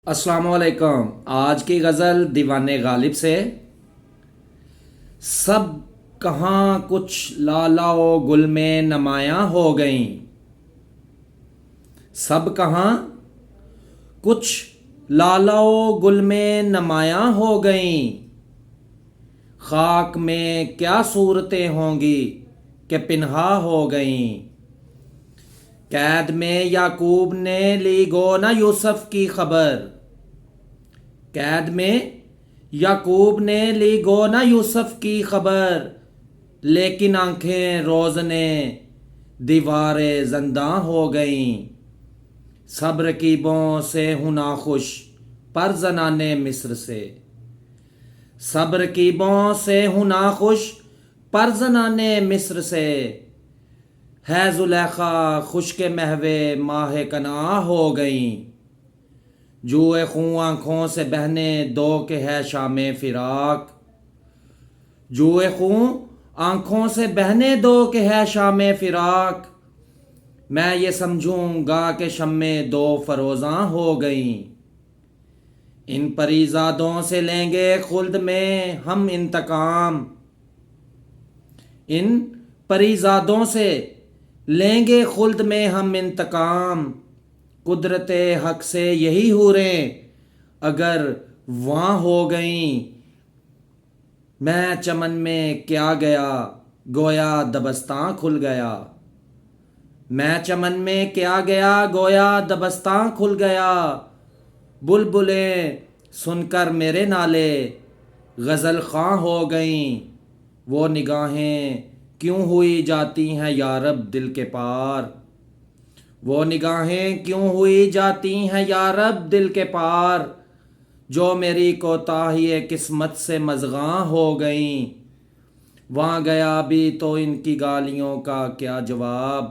السلام علیکم۔ آج کی غزل دیوان غالب سے۔ سب کہاں کچھ لالا و گل میں نمایاں ہو گئیں، سب کہاں کچھ لالا و گل میں نمایاں ہو گئیں، خاک میں کیا صورتیں ہوں گی کہ پنہا ہو گئیں۔ قید میں یعقوب نے لی گو نہ یوسف کی خبر، قید میں یعقوب نے لی گو نہ یوسف کی خبر، لیکن آنکھیں روزنے دیوار زنداں ہو گئیں۔ سب رقیبوں سے ہوں ناخوش پر زنانِ مصر سے، سب رقیبوں سے ہوں ناخوش پر زنانِ مصر سے، ہے زلیخا خشک محو ماہ کنعاں ہو گئیں۔ جوئے خوں آنکھوں سے بہنے دو کہ ہے شام فراق، جوئے خوں آنکھوں سے بہنے دو کہ ہے شام فراق، میں یہ سمجھوں گا کہ شمیں دو فروزاں ہو گئیں۔ ان پریزادوں سے لیں گے خلد میں ہم انتقام، ان پریزادوں سے لیں گے خلد میں ہم انتقام، قدرت حق سے یہی حوریں اگر وہاں ہو گئیں۔ میں چمن میں کیا گیا گویا دبستاں کھل گیا، میں چمن میں کیا گیا گویا دبستاں کھل گیا، بلبلیں سن کر میرے نالے غزل خواں ہو گئیں۔ وہ نگاہیں کیوں ہوئی جاتی ہیں یارب دل کے پار، وہ نگاہیں کیوں ہوئی جاتی ہیں یارب دل کے پار، جو میری کوتاہی قسمت سے مضغاں ہو گئیں۔ وہاں گیا بھی تو ان کی گالیوں کا کیا جواب،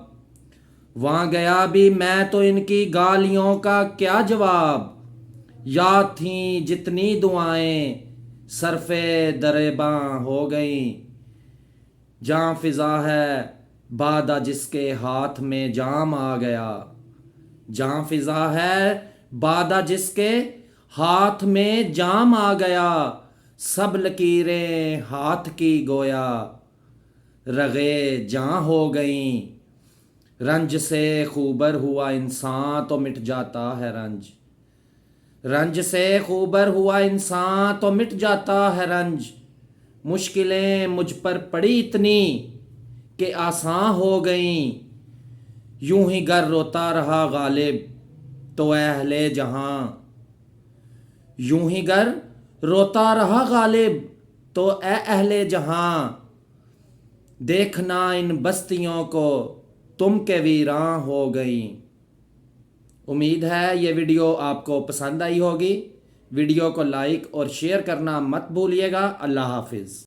وہاں گیا بھی میں تو ان کی گالیوں کا کیا جواب، یاد تھیں جتنی دعائیں صرف درباں ہو گئیں۔ جاں فضا ہے بادہ جس کے ہاتھ میں جام آ گیا، جاں فضا ہے بادہ جس کے ہاتھ میں جام آ گیا، سب لکیریں ہاتھ کی گویا رگے جاں ہو گئیں۔ رنج سے خوبر ہوا انسان تو مٹ جاتا ہے رنج، رنج سے خوبر ہوا انسان تو مٹ جاتا ہے رنج، مشکلیں مجھ پر پڑی اتنی کہ آساں ہو گئیں۔ یوں ہی گر روتا رہا غالب تو اے اہل جہاں، یوں ہی گر روتا رہا غالب تو اے اہل جہاں، دیکھنا ان بستیوں کو تم کہ ویراں ہو گئیں۔ امید ہے یہ ویڈیو آپ کو پسند آئی ہوگی۔ ویڈیو کو لائک اور شیئر کرنا مت بھولیے گا۔ اللہ حافظ۔